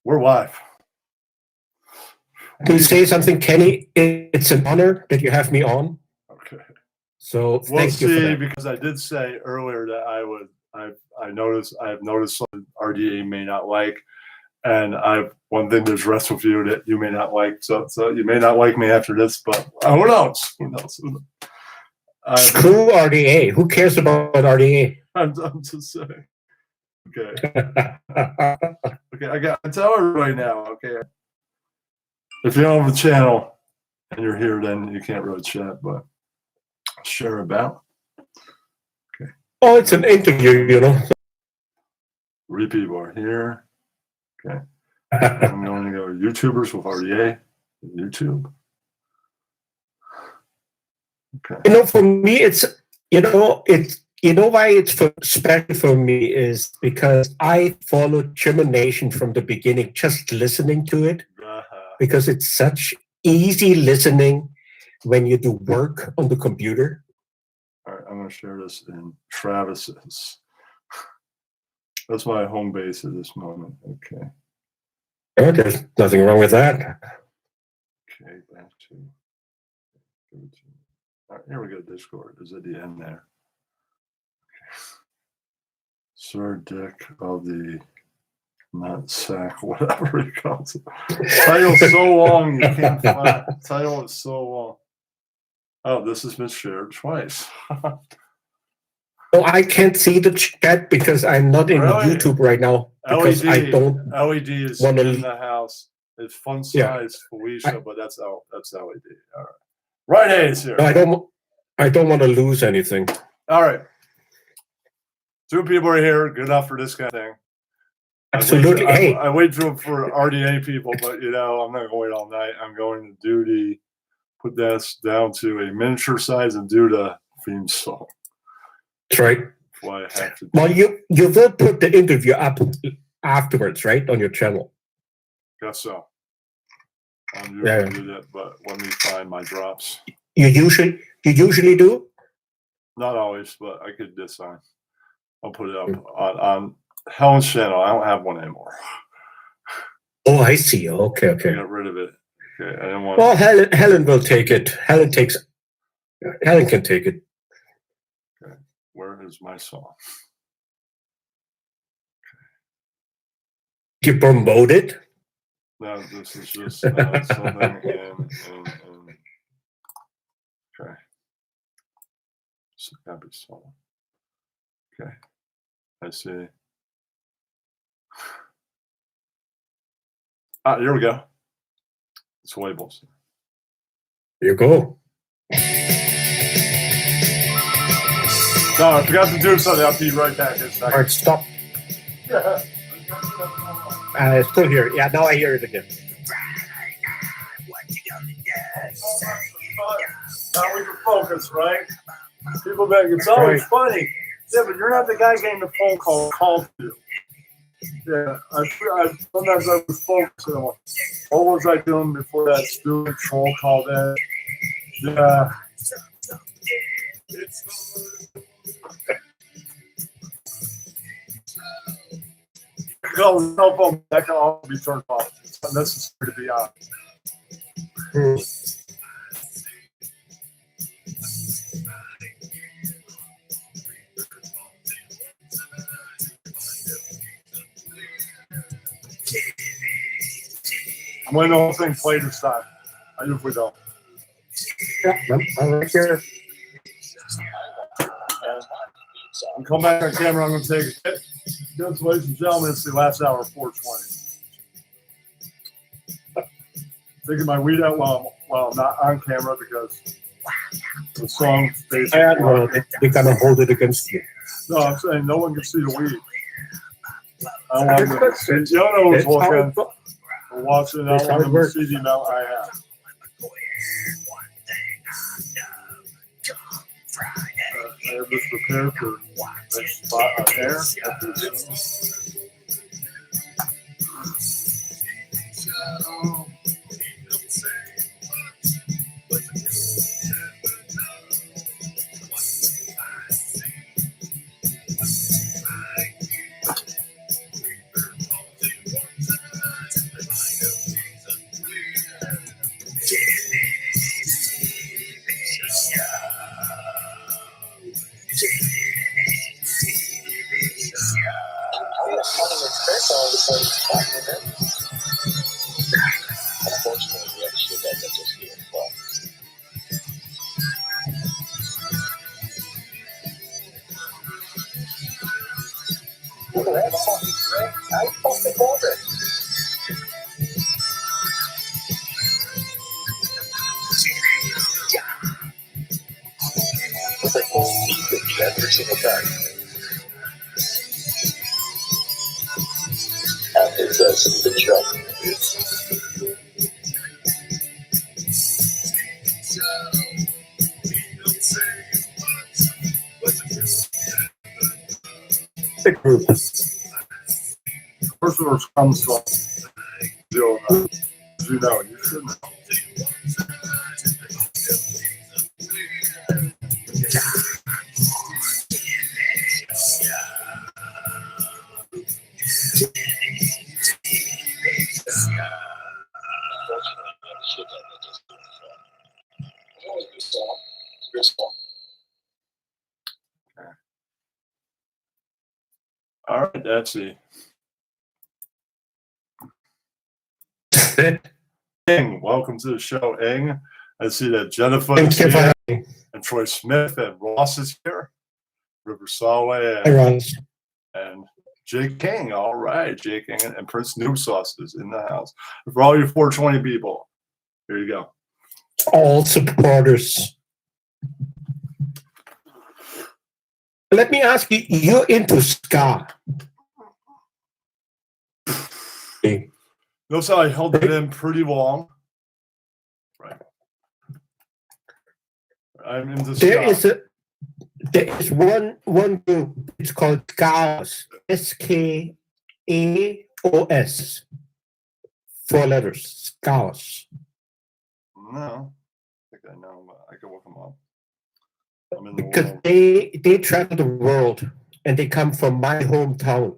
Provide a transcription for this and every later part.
We're live. To say something, Kenny, it's an honor that you have me on. Okay. So We'll thank you for see, that. because I did say earlier that I've noticed something RDA may not like, and one thing to address with you that you may not like. So you may not like me after this, but who knows? Who knows? Screw RDA. Who cares about RDA? I'm just saying. Okay. Okay. I tell everybody now. Okay. If you don't have a channel and you're here, then you can't really chat, but share about. Okay. Oh, it's an interview, you know. 3 people are here. Okay. I'm going to go YouTubers with RDA. YouTube. Okay. You know, for me, it's why it's special for me is because I followed German Nation from the beginning, just listening to it, because it's such easy listening when you do work on the computer. All right, I'm going to share this in Travis's. That's my home base at this moment. Okay. Oh, there's nothing wrong with that. Okay, back to. All right, here we go. Discord is at the end there. Sir Dick of the Nutsack, whatever he calls it. Title's so long you can't find it. Title is so long. Oh, this has been shared twice. Oh, I can't see the chat because I'm not in Really? YouTube right now. Because LED, I don't LED is wanna in the house. It's fun size Felicia, but that's LED. All right. Right A is here. No, I don't want to lose anything. All right. 2 people are here. Good enough for this kind of thing. Absolutely. I wait for RDA people, but I'm not going to wait all night. I'm going to put this down to a miniature size and do the theme song. That's right. Why I have to. Well, you will put the interview up afterwards, right, on your channel? Guess so. I'm usually do that, but let me find my drops. You usually do? Not always, but I could decide. I'll put it up on Helen's channel. I don't have one anymore. Oh, I see. Okay. I got rid of it. Okay, I didn't want. Well, Helen will take it. Helen can take it. Okay, where is my song? You promote it? No, this is just something in. Okay. So gotta be song. Okay. I see. Here we go. It's labels. Here you go. No, I forgot to do something. I'll be right back. All right, stop. Still here. Yeah, now I hear it again. Now we can focus, right? People think it's always funny. Yeah, but you're not the guy getting the phone called to. Yeah, sometimes I was focusing on what was I doing before that stupid troll called in. Yeah. Go cell phone, that can all be turned off. It's unnecessary to be on. I'm letting the whole thing play this time. I usually don't. Yeah, I'm right here. And come back on camera. I'm going to take a hit. Yes, ladies and gentlemen, it's the last hour of 420. Taking my weed out while I'm not on camera because the song basically. Well, they're going to hold it against you. No, I'm saying no one can see the weed. I want them to see. You don't know who's watching. We're watching. I want them to see the amount I have. I have this prepared for next spot on air. Unfortunately, we understood that just here as well. Every single time. After the jump. The group. Personals comes from Joe. You know, you should know. All right, that's it. Ing, welcome to the show, Ing. I see that Jennifer is Thank you for here, having me. and Troy Smith, and Ross is here, River Solway, Hi, Ross. and Jake King. All right, Jake King and Prince Noob Sauce is in the house. For all you 420 people, here you go. All supporters. Let me ask you, you're into ska. Okay. Notice how I held it in pretty long. Right. I'm into ska. There is one group. It's called Skaos. SKAOS. 4 letters. Skaos. No, I think I know. I can look them up. I'm in the Because world. they travel the world and they come from my hometown.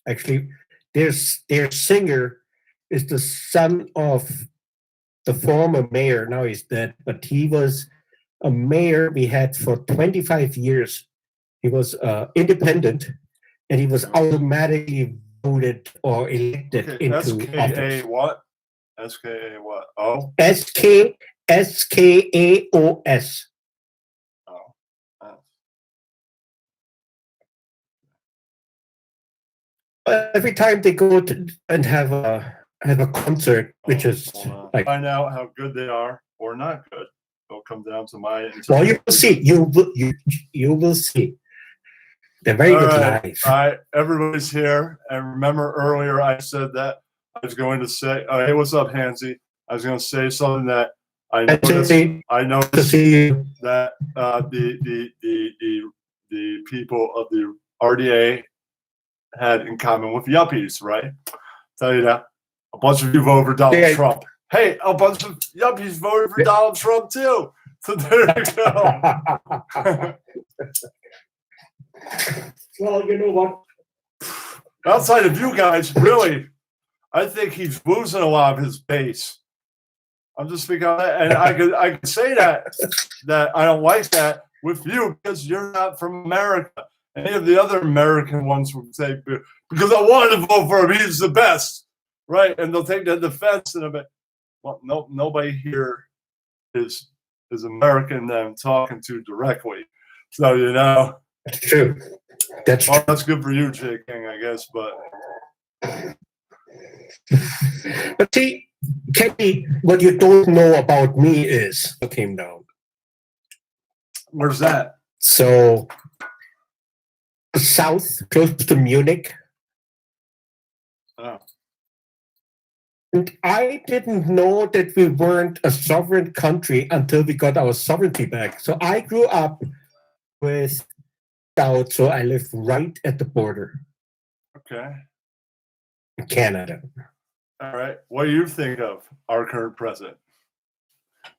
Actually, their singer is the son of the former mayor. Now he's dead, but he was a mayor we had for 25 years. He was independent, and he was automatically voted or elected Okay, into SKA office. what? SKA what? Oh, SKAOS. oh. Every time they go to and have a concert, which is like, find out how good they are or not good. It'll come down to my. well, you will see. You will see. They're very good live. All right, everybody's here. And remember earlier I said that I was going to say, hey, what's up, Hansy? I was going to say something that I noticed. To see you. That the people of the RDA had in common with yuppies, right? Tell you that a bunch of you voted for Donald Trump. Hey, a bunch of yuppies voted for Donald Trump too. So there you go. Well, you know what? Outside of you guys, really, I think he's losing a lot of his base. I'm just speaking on that, and I could say that I don't like that with you because you're not from America. Any of the other American ones would say, because I wanted to vote for him, he's the best, right? And they'll take the defense and a bit. Well, no, nobody here is American that I'm talking to directly. So you know, that's true. That's well, that's good for you, Jay King, I guess. But see, Kenny, what you don't know about me is I came down. Where's that? So south, close to Munich. Oh. And I didn't know that we weren't a sovereign country until we got our sovereignty back. So I grew up with South, so I lived right at the border. Okay. Canada. All right. What do you think of our current president?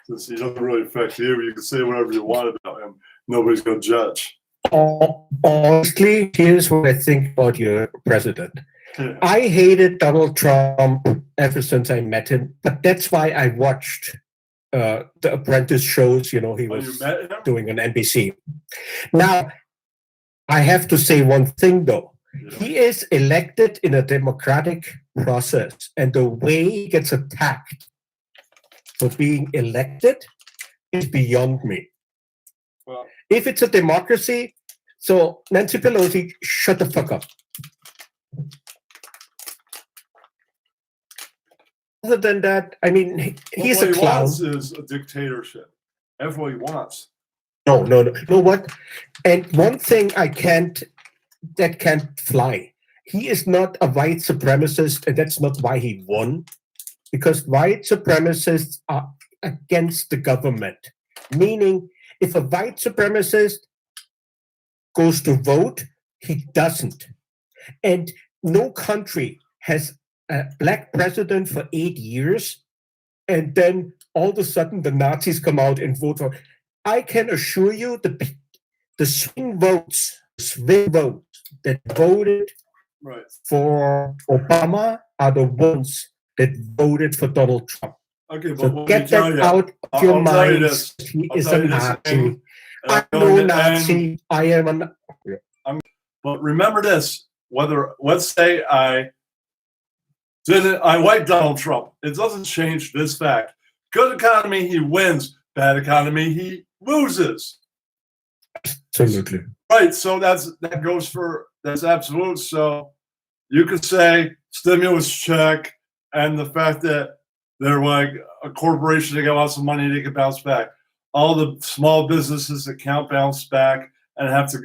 Since he doesn't really affect you, you can say whatever you want about him. Nobody's going to judge. Honestly, here's what I think about your president. Yeah. I hated Donald Trump ever since I met him, but that's why I watched the Apprentice shows. You know, he was doing on NBC. Now, I have to say one thing though. He is elected in a democratic process, and the way he gets attacked for being elected is beyond me. Well, If it's a democracy, so Nancy Pelosi, shut the fuck up. Other than that, I mean, he's what a he clown. wants is a dictatorship. That's what he wants. No. You know what? And one thing that can't fly. He is not a white supremacist, and that's not why he won. Because white supremacists are against the government. Meaning, if a white supremacist goes to vote, he doesn't. And no country has a black president for 8 years, and then all of a sudden the Nazis come out and vote for. I can assure you the swing votes that voted Right. for Obama are the ones that voted for Donald Trump. Okay, but So let get me tell that you, out of I'll your tell you mind. this. He I'll is tell a you this, Nazi. and I'm I'm no going to Nazi. I am a. But remember this: let's say I wiped Donald Trump. It doesn't change this fact. Good economy, he wins. Bad economy, he loses. Absolutely. Right. So that's absolute. So you could say stimulus check and the fact that they're like a corporation, they got lots of money, they can bounce back. All the small businesses that can't bounce back and have to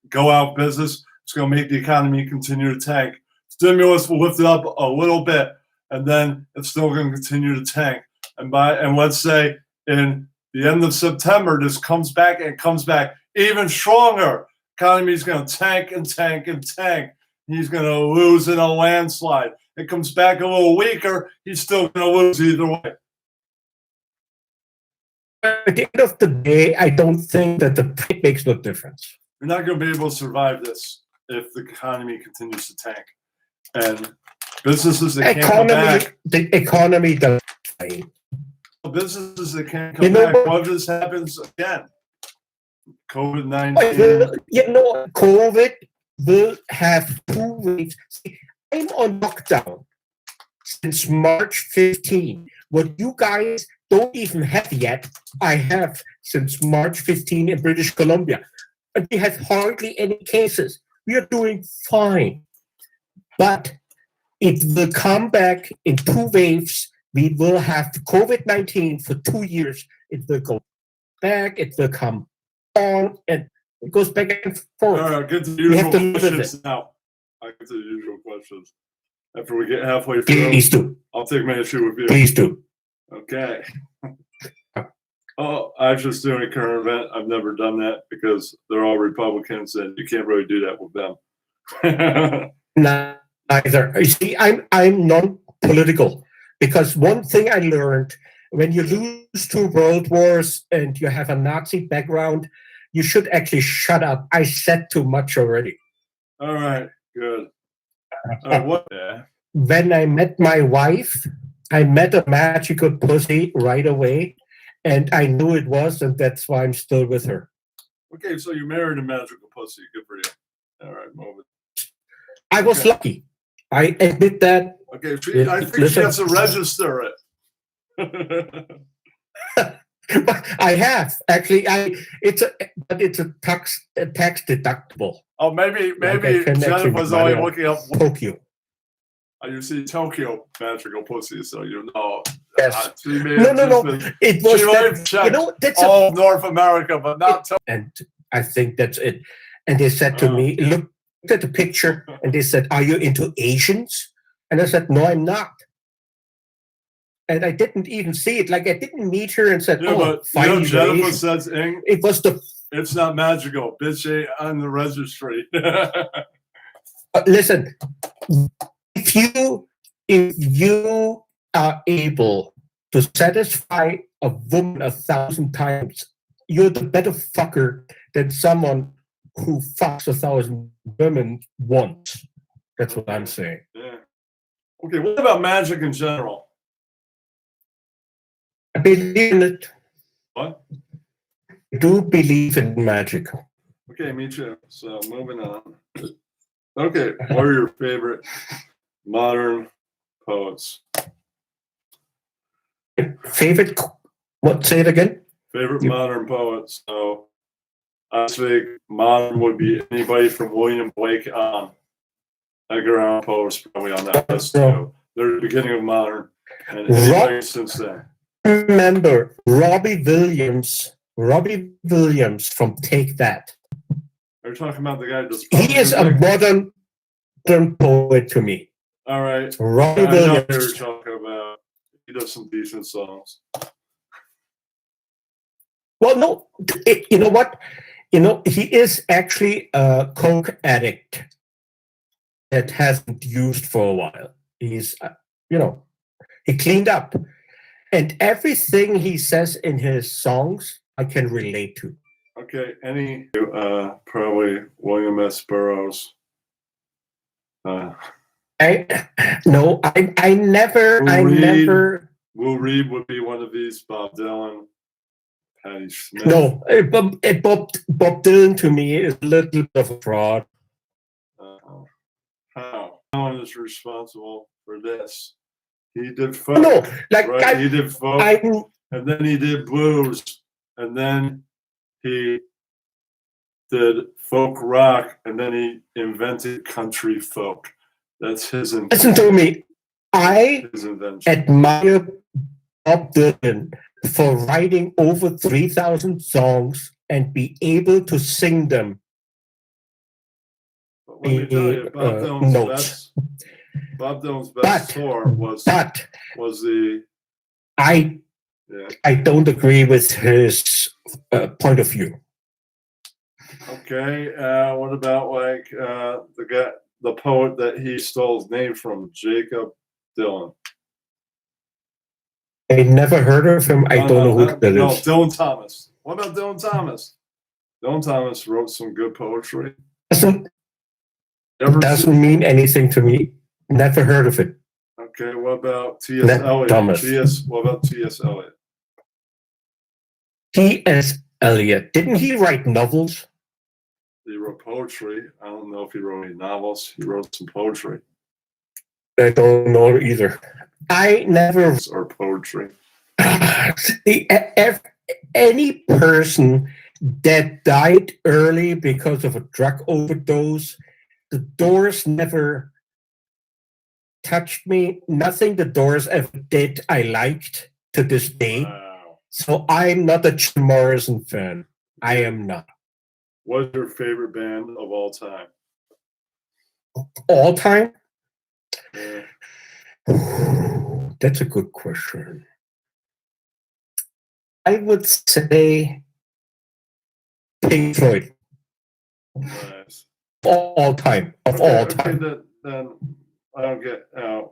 go out of business, it's going to make the economy continue to tank. Stimulus will lift it up a little bit, and then it's still going to continue to tank. And let's say in the end of September, this comes back even stronger. Economy is going to tank and tank and tank. He's going to lose in a landslide. It comes back a little weaker. He's still going to lose either way. At the end of the day, I don't think that it makes no difference. You're not going to be able to survive this if the economy continues to tank. And businesses that can't come back. The economy does. Businesses that can't come back. What if this happens again? COVID-19. COVID will have 2 weeks. See, I'm on lockdown since March 15. What you guys don't even have yet, I have since March 15 in British Columbia. And we have hardly any cases. We are doing fine. But it will come back in 2 waves. We will have COVID-19 for 2 years. It will go back, it will come on, and it goes back and forth. All right, get to the usual questions now. I get to the usual questions. After we get halfway through, Please do. I'll take my issue with you. Please do. Okay. Oh, I was just doing a current event. I've never done that because they're all Republicans, and you can't really do that with them. Neither. You see, I'm non-political because one thing I learned: when you lose 2 world wars and you have a Nazi background, you should actually shut up. I said too much already. All right, good. What? Yeah. When I met my wife, I met a magical pussy right away, and I knew it was, and that's why I'm still with her. Okay, so you married a magical pussy. Good for you. All right, move it. I was lucky. I admit that. Okay, I think she has to register it. I have actually. It's a tax deductible. Oh, maybe Jennifer's only looking up Tokyo. You see Tokyo magical pussy, so you know. Yes. No. It was that's all of North America, but not Tokyo. And I think that's it. And they said to me, look at the picture, and they said, "Are you into Asians?" And I said, "No, I'm not." And I didn't even see it. Like I didn't meet her and said, but Jennifer says it was it's not magical. Bitch ain't on the registry. Listen, if you are able to satisfy a woman 1,000 times, you're the better fucker than someone who fucks 1,000 women once. That's what I'm saying. Yeah. Okay, what about magic in general? I believe in it. What? I do believe in magic. Okay, me too. So moving on. Okay, what are your favorite modern poets? Favorite? What? Say it again. Favorite You- modern poets. So I think modern would be anybody from William Blake on. Edgar Allan Poe is probably on that list too. They're the beginning of modern, and anybody since then. Remember Robbie Williams. Robbie Williams from Take That. They're talking about the guy that's. He is a modern poet to me. All right. Robbie I know what you're Williams. talking about. He does some decent songs. Well, no, you know what? He is actually a coke addict that hasn't used for a while. He's, he cleaned up. And everything he says in his songs, I can relate to. Okay, probably William S. Burroughs. I never. Will Reed would be one of these. Bob Dylan, Patti Smith. No, Bob Dylan to me is a little bit of a fraud. How? Dylan is responsible for this. He did folk. No, like right? He did folk, and then he did blues, and then he did folk rock, and then he invented country folk. That's his invention. Listen to me. I admire Bob Dylan for writing over 3,000 songs and be able to sing them. But let me tell you, Bob Dylan's best tour was the. I don't agree with his point of view. Okay, what about the poet that he stole his name from, Jacob Dylan? I never heard of him. I don't know who that is. No, Dylan Thomas. What about Dylan Thomas? Dylan Thomas wrote some good poetry. Doesn't mean anything to me. Never heard of it. Okay, what about T.S. Eliot? What about T.S. Eliot? T.S. Eliot. Didn't he write novels? He wrote poetry. I don't know if he wrote any novels. He wrote some poetry. I don't know either. I never. Or poetry. Any person that died early because of a drug overdose, the Doors never touched me. Nothing the Doors ever did I liked to this day. Wow. So I'm not a Jim Morrison fan. I am not. What's your favorite band of all time? All time? Yeah. That's a good question. I would say Pink Floyd. Nice. All time. All time. Okay, then I don't get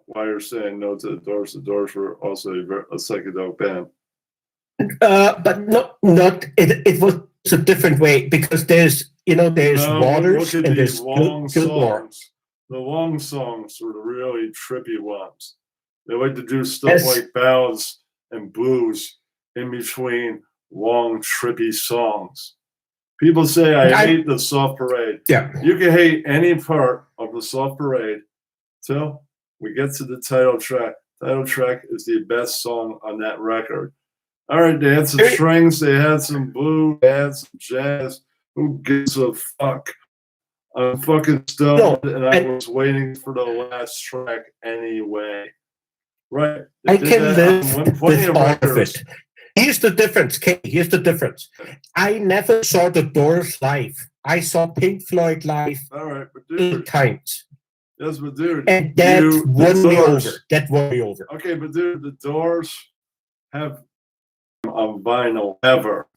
why you're saying no to the Doors. The Doors were also a psychedelic band. But not it was a different way because there's Waters and there's Gilmore. The long songs were the really trippy ones. They like to do stuff like ballads and blues in between long trippy songs. People say I hate the Soft Parade. Yeah, you can hate any part of the Soft Parade till we get to the title track. Title track is the best song on that record. All right, they had some strings, they had some blues, they had some jazz. Who gives a fuck? I'm fucking stoned, and I was waiting for the last track anyway. Right. I can live with all of it. Here's the difference, Kate. Here's the difference. I never saw the Doors live. I saw Pink Floyd live. All right, but dude, 8 times. Yes, but dude, and that won me over. That won me over. Okay, but dude, the Doors have on vinyl ever.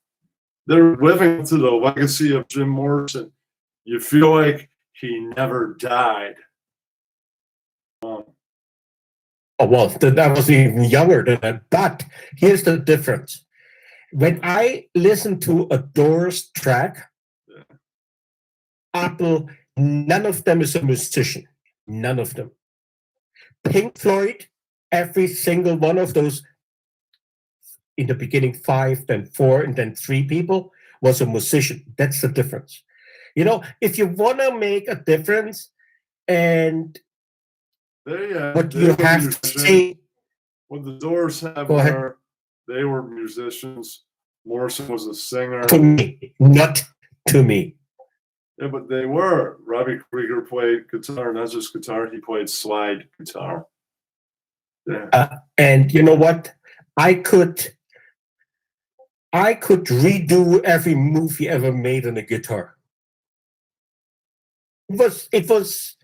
They're living to the legacy of Jim Morrison. You feel like he never died. Oh, well, I was even younger than that. But here's the difference. When I listen to a Doors track, Apple, none of them is a musician. None of them. Pink Floyd, every single one of those, in the beginning 5, then 4, and then 3 people, was a musician. That's the difference. If you want to make a difference, And what they you were have to musicians. say, What the Doors have Go ahead. were, they were musicians. Morrison was a singer. to me, not to me. Yeah, but they were. Robbie Krieger played guitar, not just guitar. He played slide guitar. Yeah. And you know what? I could redo every movie ever made on a guitar. It was,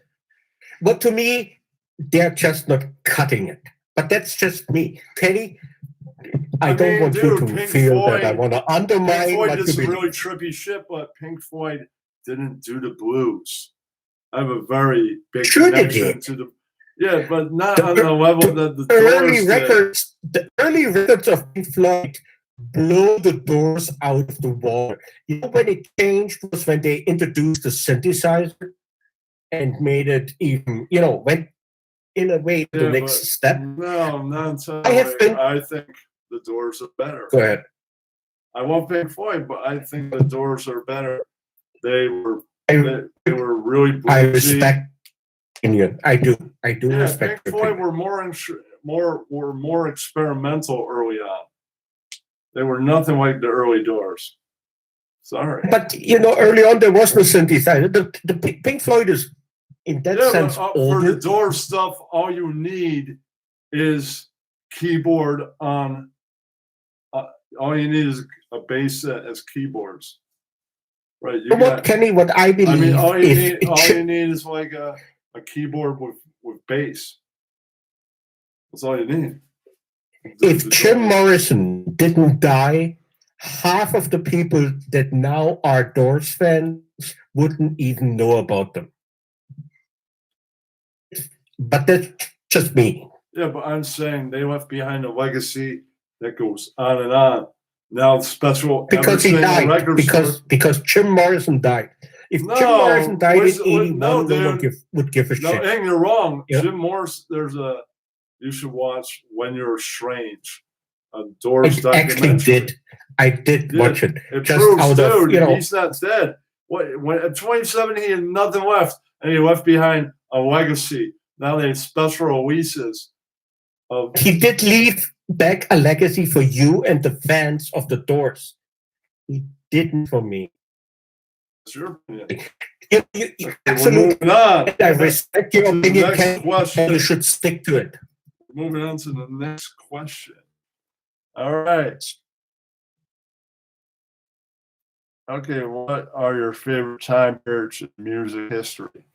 but to me, they're just not cutting it. But that's just me. Kenny, I don't mean, want dude, you to Pink feel that I Floyd- want to Pink undermine Floyd what did you some believe. really trippy shit, but Pink Floyd didn't do the blues. I have a very big Sure they connection did. to the. Yeah, but not The on the level that the Doors did. The early records of Pink Floyd blow the Doors out of the water. You know when it changed was when they introduced the synthesizer and made it even, went in a way to the Yeah, next but step. No, not until I have been- I think the Doors are better. Go ahead. I want Pink Floyd, but I think the Doors are better. They were I, they were really bluesy. I respect opinion. I do. I do Yeah, respect Pink your Floyd opinion. were more experimental early on. They were nothing like the early Doors. Sorry. But early on there was no synthesizer. The Pink Floyd is, in that sense, for older. the Doors stuff, all you need is keyboard on. All you need is a bass set as keyboards, right? Kenny, what I believe, I mean, all you if need is like a keyboard with bass. That's all you need. if Jim Morrison didn't die, half of the people that now are Doors fans wouldn't even know about them. But that's just me. Yeah, but I'm saying they left behind a legacy that goes on and on. Now special Because he every single died. record store. Because Jim Morrison died. If No, Jim Morrison died in where's- 81, no, no one dude. would give a No, shit. and you're wrong. Yeah. Jim Morris, you should watch When You're Strange, a Doors I actually documentary. did. I did Yeah, watch it. It Just proves, out of, dude, he's not dead. When at 27 he had nothing left, and he left behind a legacy. Now they have special releases of. He did leave back a legacy for you and the fans of the Doors. He didn't for me. It's your opinion. You, We're absolutely. moving on. I respect your opinion, Next Ken, question. and you should stick to it. Moving on to the next question. All right. Okay, what are your favorite time periods in music history?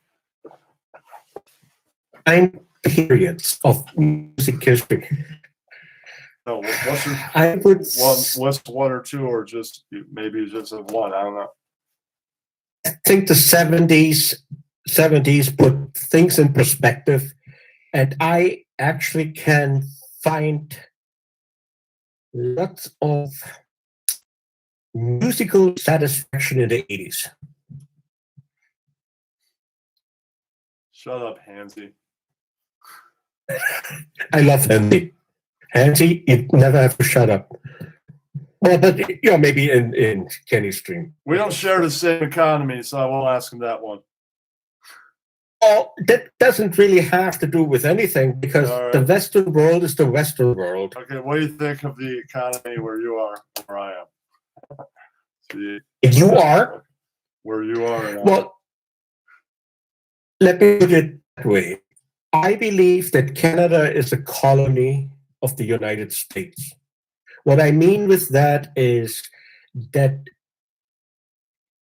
Time periods of music history. No, what's your I would what's one or two, or just maybe just a one? I don't know. think the 70s put things in perspective, and I actually can find lots of musical satisfaction in the 80s. Shut up, Hansy. I love Hansi. Hansi, you never have to shut up. Well, but maybe in Kenny's stream. We don't share the same economy, so I won't ask him that one. Well, that doesn't really have to do with anything because All right. the Western world is the Western world. Okay, what do you think of the economy where you are, where I am? See, You are, where you are. And well, let me put it that way. I believe that Canada is a colony of the United States. What I mean with that is that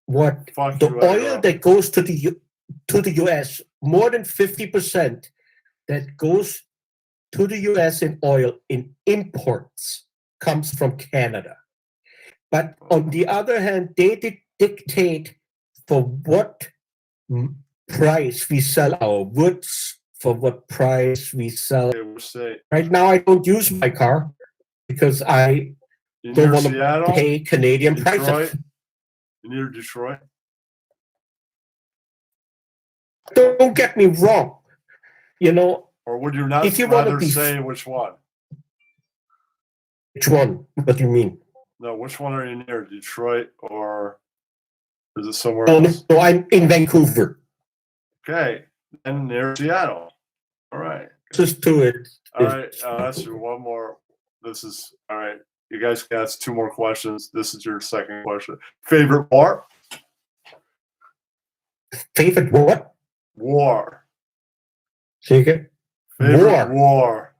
what Fuck the you, oil Edgar. that goes to the US, more than 50% that goes to the US in oil in imports comes from Canada. But on the other hand, they dictate for what price we sell our woods, for what price we sell. Okay, we'll say. Right now, I don't use my car because I You don't near want to Seattle? pay Canadian Detroit? prices. You near Detroit? Don't get me wrong. Or would you not If you wanna rather be- say which one? Which one? What do you mean? No, which one are you near? Detroit or is it somewhere No, else? no, I'm in Vancouver. Okay. and near Seattle. All right. Just to it. All right. Let's do one more. This is all right. You guys can ask 2 more questions. This is your second question. Favorite war? Favorite what? War. Say again? Favorite war.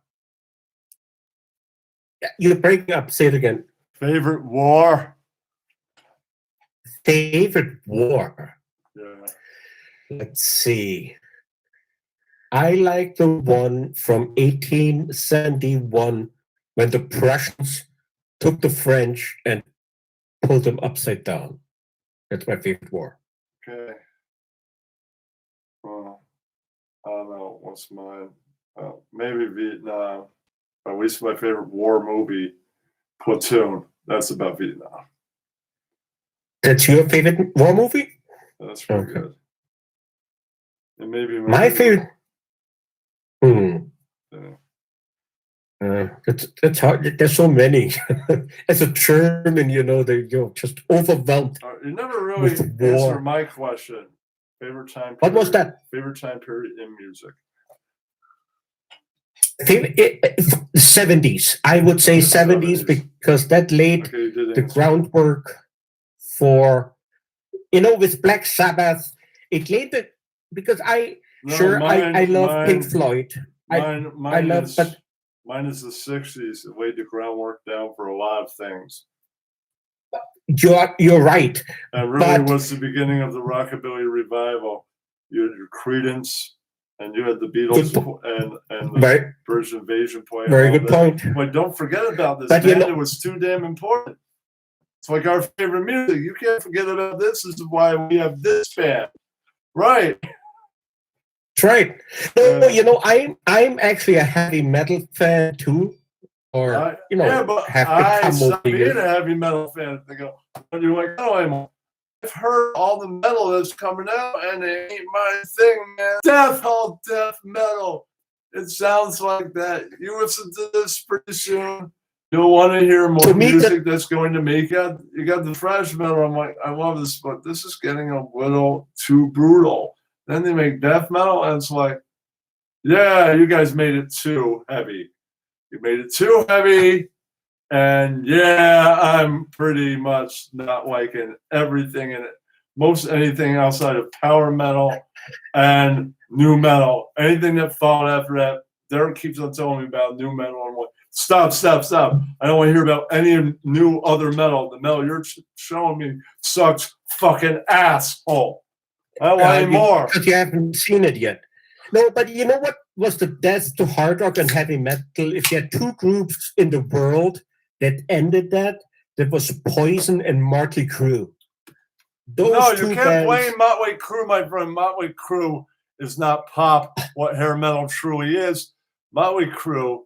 You're breaking up. Say it again. Favorite war? Favorite war? Yeah. Let's see. I like the one from 1871 when the Prussians took the French and pulled them upside down. That's my favorite war. Okay. Well, I don't know. What's mine? Maybe Vietnam. At least my favorite war movie, Platoon. That's about Vietnam. That's your favorite war movie? That's pretty Okay. good. And maybe My favorite. Yeah. That's hard. There's so many. As a German, you're just overwhelmed. You never really With war. answered my question. Favorite time period? What was that? Favorite time period in music? Favorite, 70s. I would say 70s because that laid Okay, you did the answer. groundwork for, with Black Sabbath. It laid the because I love Pink Floyd. Mine love, is, but mine is the 60s. It laid the groundwork down for a lot of things. you're right. That really But- was the beginning of the rockabilly revival. You had your Creedence, and you had the Beatles and the Very, British Invasion playing. very all good that. point. But don't forget about this But band. you know- It was too damn important. It's like our favorite music. You can't forget about this. This is why we have this band. Right. That's right. No, I'm actually a heavy metal fan too. Or Yeah, but have I become stopped over being here. a heavy metal fan. They go, and you're like, no, I've heard all the metal that's coming out, and it ain't my thing, man. All death metal. It sounds like that. You listen to this pretty soon. You'll want to hear more To me, music that's going to make it. You got the thrash metal. I'm like, I love this, but this is getting a little too brutal. Then they make death metal, and it's like, yeah, you guys made it too heavy. You made it too heavy. And yeah, I'm pretty much not liking everything in it. Most anything outside of power metal and new metal. Anything that followed after that, Derek keeps on telling me about new metal. I'm like, stop. I don't want to hear about any new other metal. The metal you're showing me sucks fucking asshole. I don't want any more. Because you haven't seen it yet. No, but you know what was the death to hard rock and heavy metal? If you had 2 groups in the world that ended that was Poison and Motley Crue. Those No, two you can't bands, blame Motley Crue, my friend. Motley Crue is not pop what hair metal truly is. Motley Crue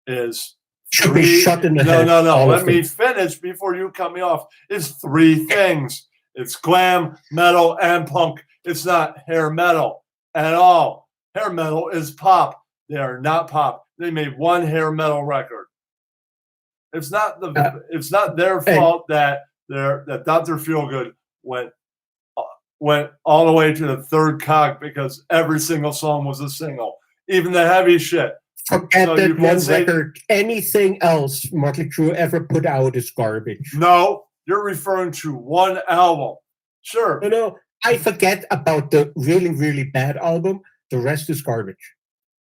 is should be shot in the head. No. all Let of me them. finish before you cut me off. It's 3 things. It's glam, metal, and punk. It's not hair metal at all. Hair metal is pop. They are not pop. They made 1 hair metal record. It's not their fault that Dr. Feelgood went all the way to the 3rd cog because every single song was a single, even the heavy shit. Forget So you that can't one say- record. Anything else Motley Crue ever put out is garbage. No, you're referring to 1 album. Sure. I forget about the really, really bad album. The rest is garbage.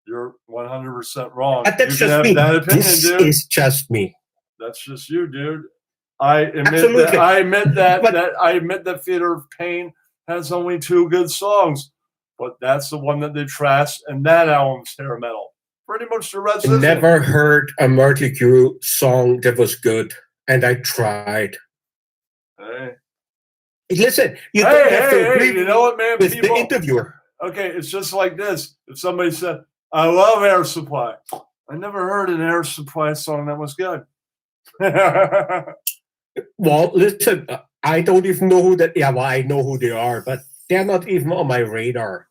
You're 100% wrong. But that's You can just have me. that opinion, This dude. is just me. That's just you, dude. I admit Absolutely. that. I admit that. But- I admit that Theater of Pain has only 2 good songs, but that's the one that they trashed, and that album's hair metal. Pretty much the rest I isn't. never heard a Motley Crue song that was good, and I tried. Hey, Listen, you don't have to agree you know what, man? with the interviewer. Okay, it's just like this. If somebody said, I love Air Supply, I never heard an Air Supply song that was good. Well, listen, I don't even know who that. Yeah, well, I know who they are, but they're not even on my radar.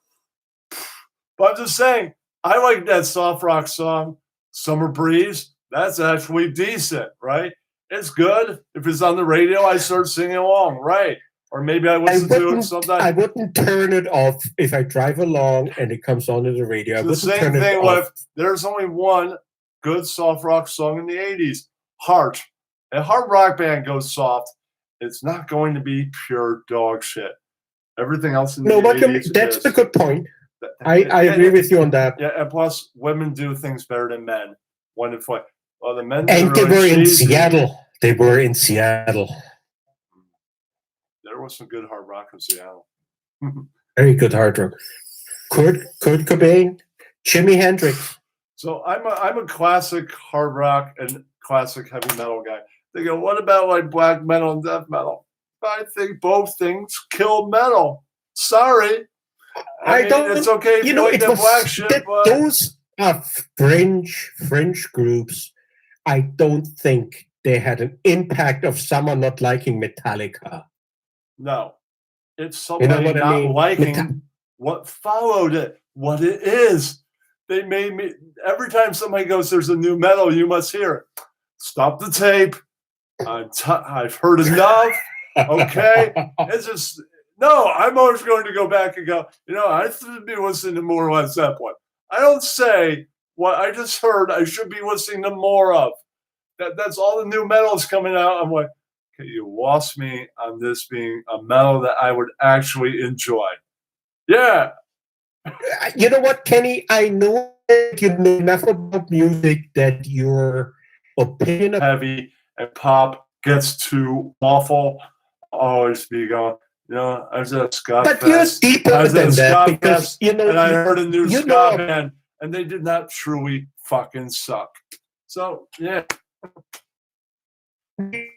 But I'm just saying, I like that soft rock song, Summer Breeze. That's actually decent, right? It's good. If it's on the radio, I start singing along, right? Or maybe I listen to it sometimes. I wouldn't turn it off if I drive along and it comes on the radio. I The wouldn't same turn it thing off. with there's only one good soft rock song in the 80s, Heart. A hard rock band goes soft. It's not going to be pure dog shit. Everything else in the 80s that's is. a good point. I agree with you on that. Yeah, and plus, women do things better than men. One to fight. Well, the men And they really were in cheesy. Seattle. They were in Seattle. There was some good hard rock in Seattle. Very good hard rock. Kurt Cobain, Jimi Hendrix. So I'm a classic hard rock and classic heavy metal guy. They go, what about like black metal and death metal? I think both things kill metal. Sorry. I mean, don't. It's okay if you like the black shit, but those are fringe groups. I don't think they had an impact of someone not liking Metallica. no. It's You somebody know what not I mean? liking what followed it, what it is. They made me every time somebody goes, there's a new metal, you must hear it. Stop the tape. I've heard enough. Okay. It's just no, I'm always going to go back and go, I should be listening to more Led Zeppelin. I don't say what I just heard I should be listening to more of. That's all the new metals coming out. I'm like, okay, you lost me on this being a metal that I would actually enjoy. Yeah. You know what, Kenny? I know that you know enough about music that your opinion of Heavy and pop gets too awful. I'll always be going, I was at Scott but Fest. you're deeper I was than at that Scott because Fest, you know and I heard a new you ska know- band, and they did not truly fucking suck. So yeah,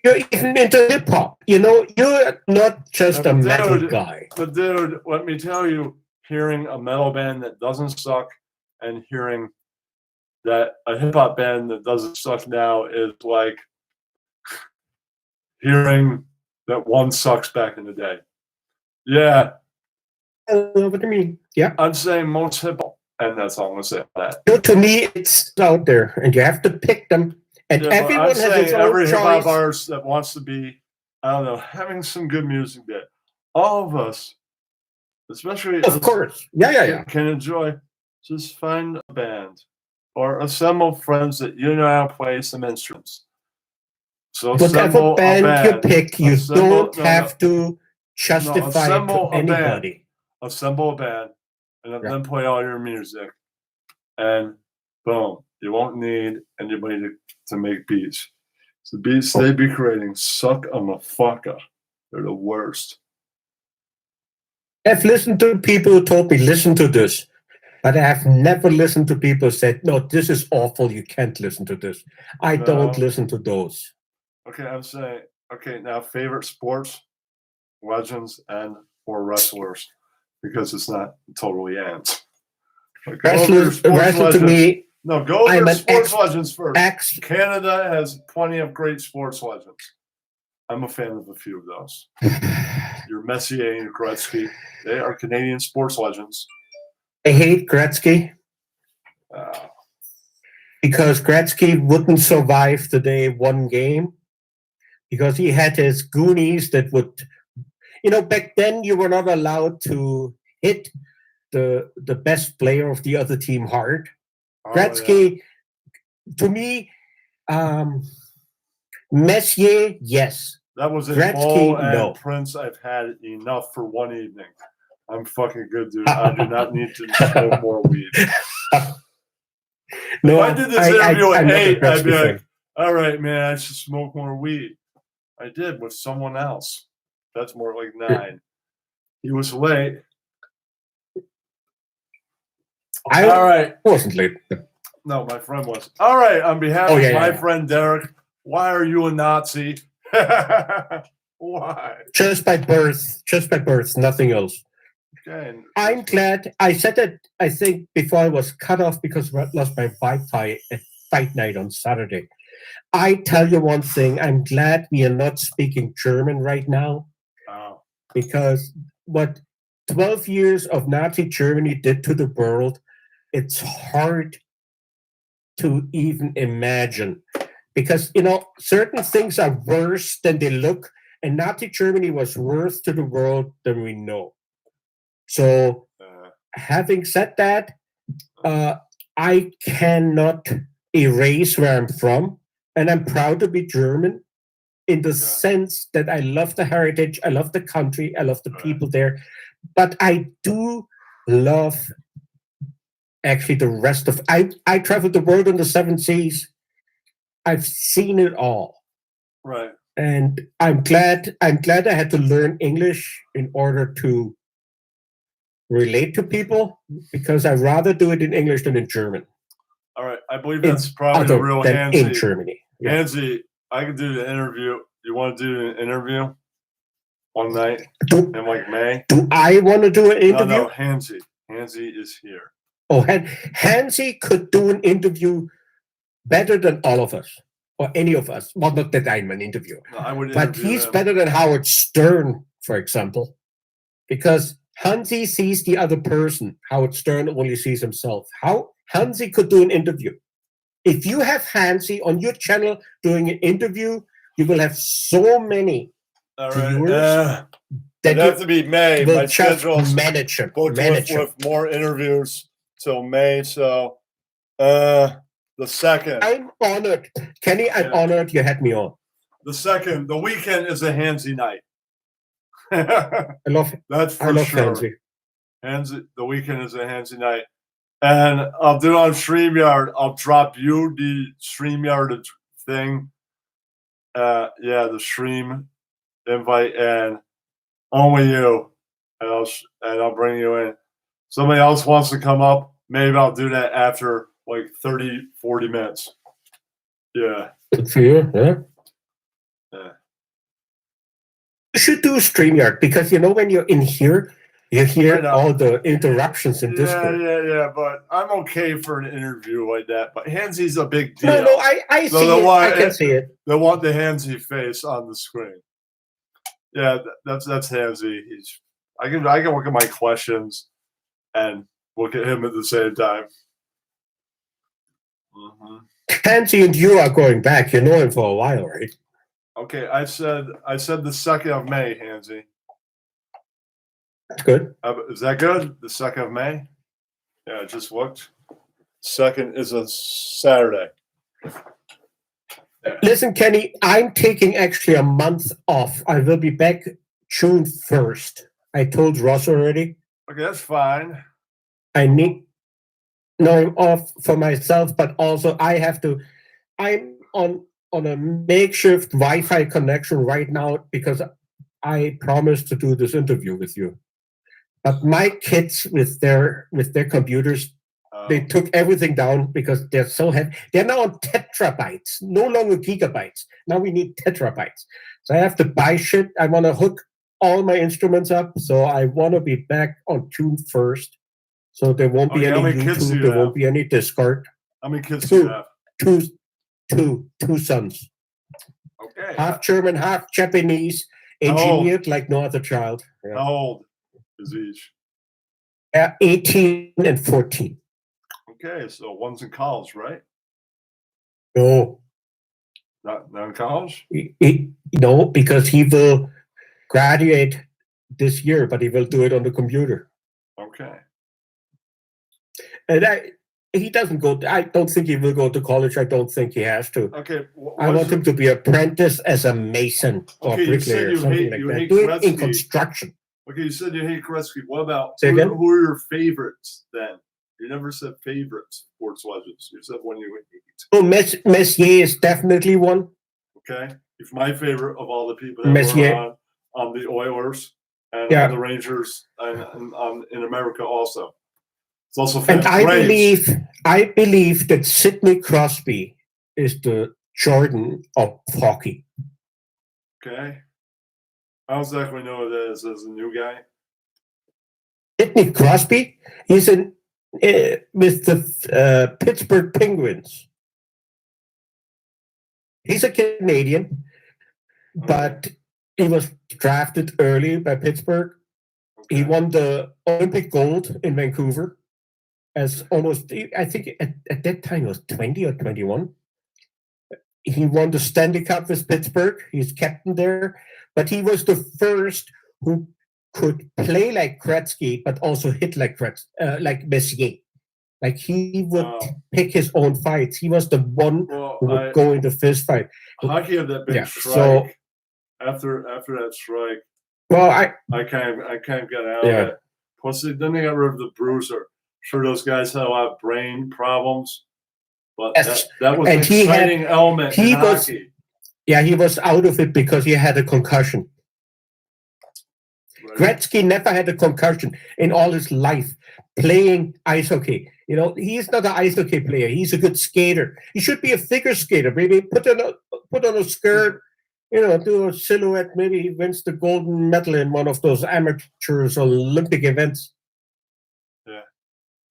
you're even into hip hop. You're not just a metal Dude. guy. but dude, let me tell you, hearing a metal band that doesn't suck and hearing that a hip hop band that doesn't suck now is like hearing that one sucks back in the day. Yeah, I know what I mean. Yeah. I'm saying most hip hop, and that's all I'm gonna say about that. So to me, it's out there, and you have to pick them. And Yeah, but everyone I'm has saying its own every hip hop choice. artist that wants to be, I don't know, having some good music that all of us, especially Of course. Yeah. can enjoy. Just find a band or assemble friends that you know how to play some instruments. So assemble Whatever band a you pick, you don't have to justify it to assemble a band. anybody. Assemble a band and then play all your music. And boom, you won't need anybody to make beats. So the beats they be creating suck a motherfucker. They're the worst. I've listened to people who told me, listen to this. But I have never listened to people who said, no, this is awful. You can't listen to this. I don't listen to those. Okay, I'm saying, now favorite sports, legends, and or wrestlers, because it's not totally ants. Like, Wrestler to me, no, go I'm over an sports legends first. ex. Canada has plenty of great sports legends. I'm a fan of a few of those. Your Messier and your Gretzky, they are Canadian sports legends. I hate Gretzky Uh, because Gretzky wouldn't survive the day one game because he had his goonies that would, back then you were not allowed to hit the best player of the other team hard. Gretzky, to me, Messier, yes. That was Gretzky, Paul and no. Prince. I've had enough for one evening. I'm fucking good, dude. I do not need to smoke more weed. No, if I did this interview at I'm not a 8, I'd be Gretzky like, fan. all right, man, I should smoke more weed. I did with someone else. That's more like 9. He was late. I All right. wasn't late. No, my friend was. All right. On behalf of my friend Derek, why are you a Nazi? Why? Just by birth, nothing else. Okay. I'm glad. I said it, I think, before I was cut off because I lost my Wi-Fi at fight night on Saturday. I tell you one thing. I'm glad we are not speaking German right now because what 12 years of Nazi Germany did to the world, it's hard to even imagine because, certain things are worse than they look. and Nazi Germany was worse to the world than we know. So, having said that, I cannot erase where I'm from, and I'm proud to be German in the sense that I love the heritage, I love the country, I love the people there, but I do love actually the rest of. I traveled the world in the 7 seas. I've seen it all. Right. And I'm glad I had to learn English in order to relate to people, because I'd rather do it in English than in German. All right. I believe that's probably the real in Hansi. Germany. Yeah. Hansi, I can do the interview. You want to do an interview one night in like May? Do I want to do an interview? No, Hansi. Hansi is here. Oh, Hansi could do an interview better than all of us, or any of us. Well, not that I'm an interviewer, No, I would but he's him. better than Howard Stern, for example, because Hansi sees the other person. Howard Stern only sees himself. How Hansi could do an interview. If you have Hansi on your channel doing an interview, you will have so many viewers that have to be May. will My just schedule's manage him. booked with more interviews till May. So the second. I'm honored. Kenny, I'm honored you had me on. The second, the weekend is a Hansi night. I love That's for I love sure. Hansi. Hansi, the weekend is a Hansi night. And I'll do it on StreamYard. I'll drop you the StreamYard thing. The stream invite, and only you. And I'll bring you in. Somebody else wants to come up, maybe I'll do that after like 30, 40 minutes. Yeah. Good for you, yeah? Yeah. You should do StreamYard, because when you're in here, you hear all the interruptions in Discord. Yeah. But I'm okay for an interview like that. But Hansi's a big deal. No, I see it. I can see it. They want the Hansi face on the screen. Yeah, that's Hansi. I can look at my questions and look at him at the same time. Mm-hmm. Hansi and you are going back. You know him for a while, right? Okay, I said the 2nd of May, Hansi. That's good. Is that good? The 2nd of May? Yeah, I just looked. 2nd is a Saturday. Yeah. Listen, Kenny, I'm taking actually a month off. I will be back June 1st. I told Ross already. Okay, that's fine. I'm off for myself, but also I'm on a makeshift Wi-Fi connection right now, because I promised to do this interview with you. But my kids with their computers, they took everything down because they're so heavy. They're now on terabytes, no longer gigabytes. Now we need terabytes. So I have to buy shit. I want to hook all my instruments up. So I want to be back on June 1st. So there won't be any YouTube. There won't be any Discord. How many kids do you have? Two sons. Okay. Half German, half Japanese, engineered like no other child. Yeah. How old is each? 18 and 14. Okay, so one's in college, right? No. Not in college? No, because he will graduate this year, but he will do it on the computer. Okay. And he doesn't go. I don't think he will go to college. I don't think he has to. Okay. I want him to be apprentice as a mason or bricklayer or something like that. Do it in construction. Okay, you said you hate Gretzky. What about who are your favorites then? You never said favorite sports legends. You said one you would hate. Oh, Messier is definitely one. Okay. He's my favorite of all the people that were on the Oilers and on the Rangers and in America also. It's also and I believe that Sidney Crosby is the Jordan of hockey. Okay. I don't exactly know who that is as a new guy. Sidney Crosby? He's with the Pittsburgh Penguins. He's a Canadian, but he was drafted early by Pittsburgh. Okay. He won the Olympic gold in Vancouver as almost, I think at that time he was 20 or 21. He won the Stanley Cup with Pittsburgh. He's captain there. but he was the first who could play like Gretzky, but also hit like like Messier. Like he would Wow. pick his own fights. He was the one Well, who would go into fist fight. hockey had that big Yeah, strike. so- after that strike, Well, I can't get out Yeah. of it. Plus, then they got rid of the bruiser. Sure, those guys had a lot of brain problems, but Yes. that was And an he had- exciting element he in was- hockey. yeah, he was out of it because he had a concussion. Right? Gretzky never had a concussion in all his life playing ice hockey. You know, he's not an ice hockey player. He's a good skater. He should be a figure skater. Maybe put on a skirt, you know, do a silhouette. Maybe he wins the golden medal in one of those amateurs Olympic events.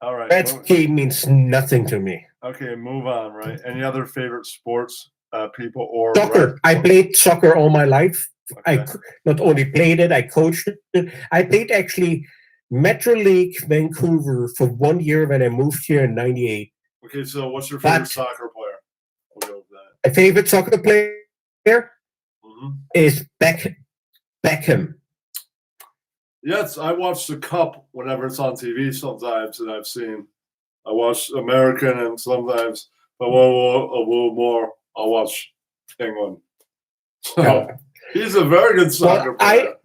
All right. Gretzky means nothing to me. Okay, move on. Right. Any other favorite sports people or Soccer. I played soccer all my life. I Okay. not only played it, I coached it. I played actually Metro League Vancouver for 1 year when I moved here in '98. Okay, so what's your favorite But- soccer player? We'll go with that. My favorite soccer player hmm is Beckham. Yes, I watch the Cup whenever it's on TV sometimes, and I watch American, and sometimes a little more, I'll watch England. So Yeah. he's a very good soccer Well,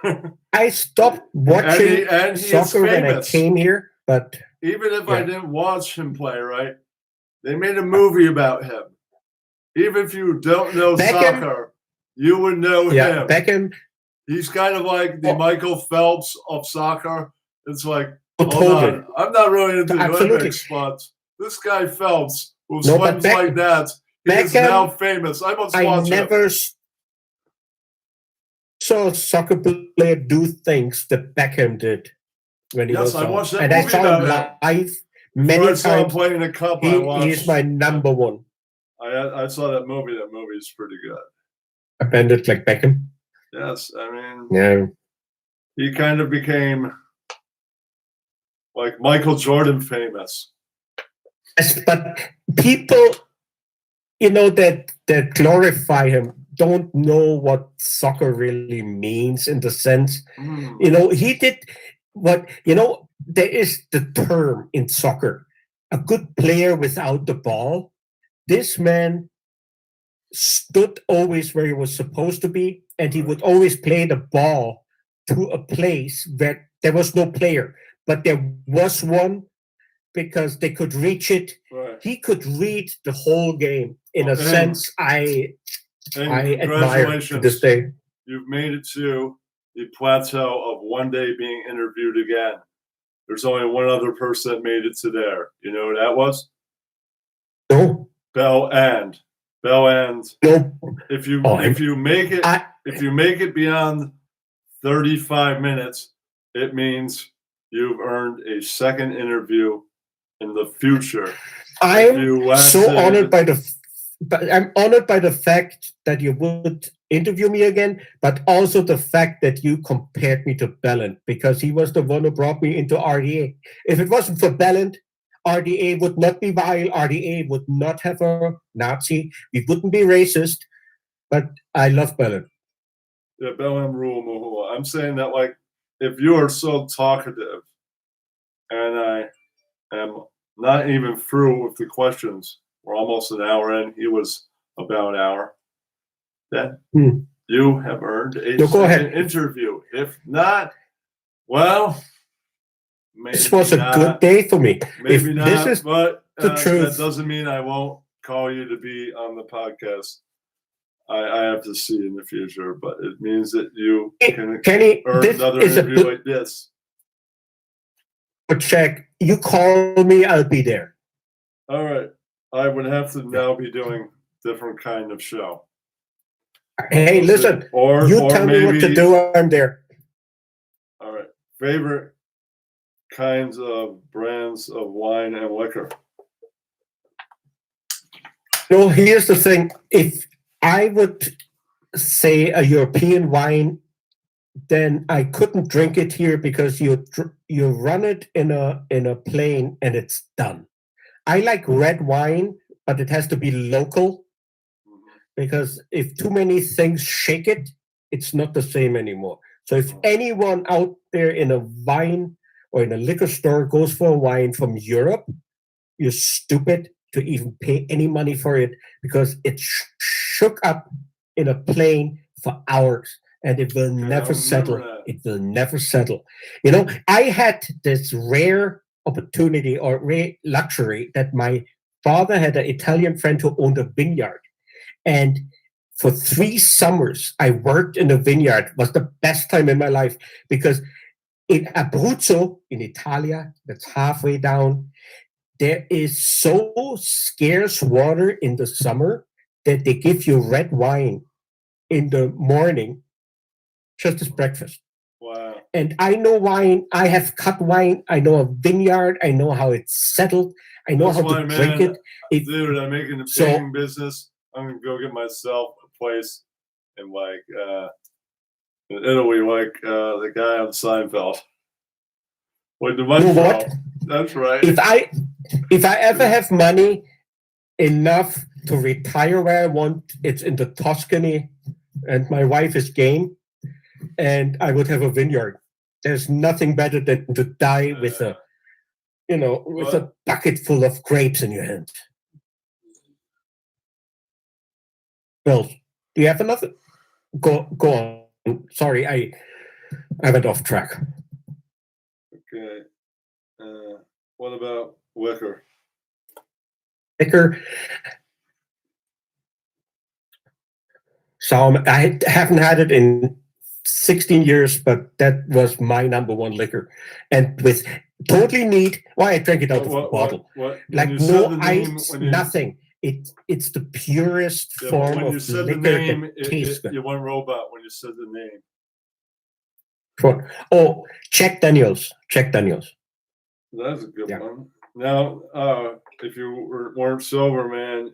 player. I stopped watching and he is soccer when I famous. came here, but Even if I Yeah. didn't watch him play, right? They made a movie about him. Even if you don't know Beckham- soccer, you would know yeah, him. Beckham. He's kind of like the Oh. Michael Phelps of soccer. It's like, Oh, hold totally. on, I'm not really into the Absolutely. Olympics, but this guy Phelps, who No, but swims like that, he is Beckham- now famous. I must I watch him. never saw a soccer player do things that Beckham did when he Yes, was I on. watched that And I movie saw him about live When many I saw him times. playing the Cup, I watched. He is my number one. I saw that movie. That movie is pretty good. A bandit like Beckham. Yes, I mean, Yeah. he kind of became like Michael Jordan famous. Yes, but people, you know, that glorify him don't know what soccer really means in the sense, Mm. you know, he did what, you know, there is the term in soccer, a good player without the ball. This man stood always where he was supposed to be, and he would always play the ball to a place where there was no player, but there was one because they could reach it. Right. He could read the whole game in a And- sense I And admire to congratulations. this day. You've made it to the plateau of one day being interviewed again. There's only one other person that made it to there. You know who that was? No, Bell End. Bell End. no, If you Oh, if you make it I if you make it beyond 35 minutes, it means you've earned a second interview in the future. If I'm you so lasted- honored by but I'm honored by the fact that you would interview me again, but also the fact that you compared me to Belland because he was the one who brought me into RDA. If it wasn't for Belland, RDA would not be vile. RDA would not have a Nazi. We wouldn't be racist. But I love Belland. Yeah, Bellingham rule Mahula. I'm saying that like if you are so talkative and I am not even through with the questions, we're almost an hour in, he was about an hour, then Hmm. you have earned a No, go second ahead. interview. If not, well, maybe This was a not, good day for me. maybe if not, this is but the that truth. doesn't mean I won't call you to be on the podcast. I have to see in the future, but it means that you can Kenny, earn this another is a interview good like this. check. You call me, I'll be there. All right. I would have to now be doing different kind of show. Hey, listen, Or you or tell me what to maybe- do, I'm there. All right. Favorite kinds of brands of wine and liquor. No, here's the thing. If I would say a European wine, then I couldn't drink it here because you run it in a plane and it's done. I like red wine, but it has to be local Mhm. because if too many things shake it, It's not the same anymore. So if anyone out there in a wine or in a liquor store goes for a wine from Europe, you're stupid to even pay any money for it because it shook up in a plane for hours and it will never settle. It will never settle. You know, I had this rare opportunity or rare luxury that my father had an Italian friend who owned a vineyard. And for 3 summers, I worked in a vineyard. It was the best time in my life because in Abruzzo, in Italia, that's halfway down, there is so scarce water in the summer that they give you red wine in the morning just as breakfast. Wow. And I know wine. I have cut wine. I know a vineyard. I know how it's settled. I know how to drink it. Dude, I'm making the painting business. I'm going to go get myself a place in in Italy, the guy on Seinfeld. With the You know what? That's right. If I ever have money enough to retire where I want, it's in the Tuscany, and my wife is game, and I would have a vineyard. There's nothing better than to die with a bucket full of grapes in your hand. Bill, do you have another? Go on. Sorry, I went off track. Okay. What about liquor? Liquor. So I haven't had it in 16 years, but that was my number one liquor. And with totally neat, I drank it out of a bottle. Like no ice, nothing. It's the purest form of liquor that tastes good. You went robot when you said the name. Sure. Oh, Jack Daniels. Jack Daniels. That's a good one. Now, if you weren't sober, man,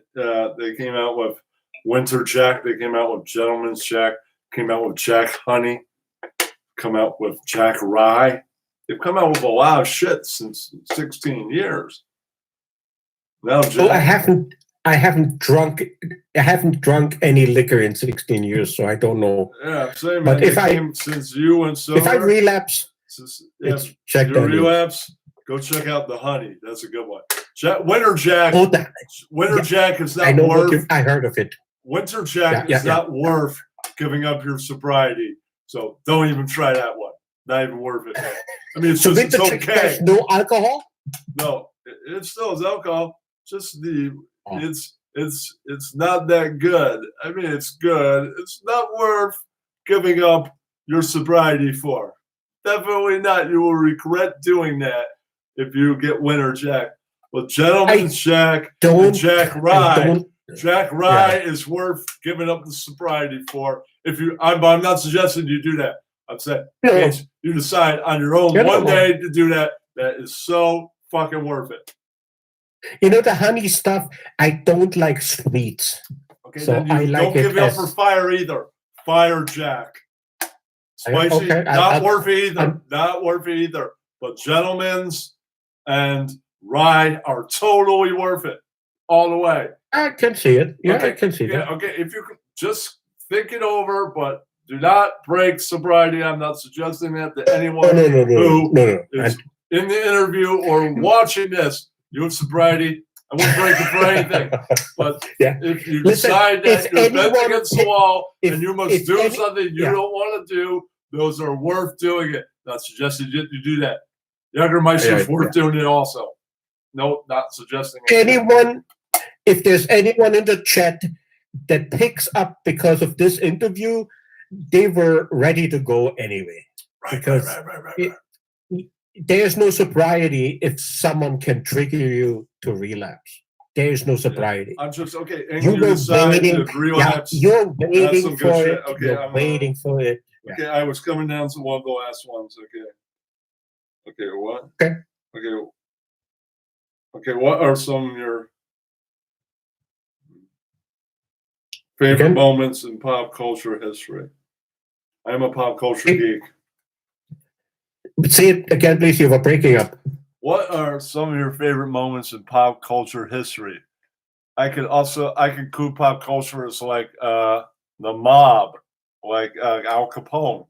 they came out with Winter Jack. They came out with Gentleman's Jack. Came out with Jack Honey. Come out with Jack Rye. They've come out with a lot of shit since 16 years. Now, I haven't drunk any liquor in 16 years, so I don't know. Yeah, same. But since you went sober, if I relapse, it's Jack Daniels. Relapse, go check out the Honey. That's a good one. Winter Jack. Winter Jack is not worth. I heard of it. Winter Jack is not worth giving up your sobriety. So don't even try that one. Not even worth it. Man. I mean, it's okay. There's no alcohol. No, it still is alcohol. Just it's not that good. I mean, it's good. It's not worth giving up your sobriety for. Definitely not. You will regret doing that if you get Winter Jack. But Gentleman's Jack and Jack Rye. Jack Rye is worth giving up the sobriety for. I'm not suggesting you do that. I'm saying you decide on your own one day to do that. That is so fucking worth it. You know the honey stuff. I don't like sweets. Okay, so I like don't give it up for fire either. Fire Jack. Spicy, not worth it either. Not worth it either. But Gentleman's and Rye are totally worth it. All the way. I can see it. Yeah, okay. I can see that. Okay, if you could just think it over, but do not break sobriety. I'm not suggesting that to anyone who is in the interview or watching this. You have sobriety. I wouldn't break it for anything. But if you decide that you're bent against the wall and you must do something you don't want to do, those are worth doing it. Not suggesting you do that. Jägermeister is worth doing it also. No, not suggesting it. If there's anyone in the chat that picks up because of this interview, they were ready to go anyway. Because there's no sobriety if someone can trigger you to relapse. There is no sobriety. I'm just okay. And you were waiting. Relapse. You're waiting for it. Okay, you're waiting for it. Okay, I was coming down to one of the last ones. Okay, what? Okay, what are some of your favorite moments in pop culture history? I'm a pop culture geek. Say it again, please. You were breaking up. What are some of your favorite moments in pop culture history? I could include pop culture as like the mob. like Al Capone.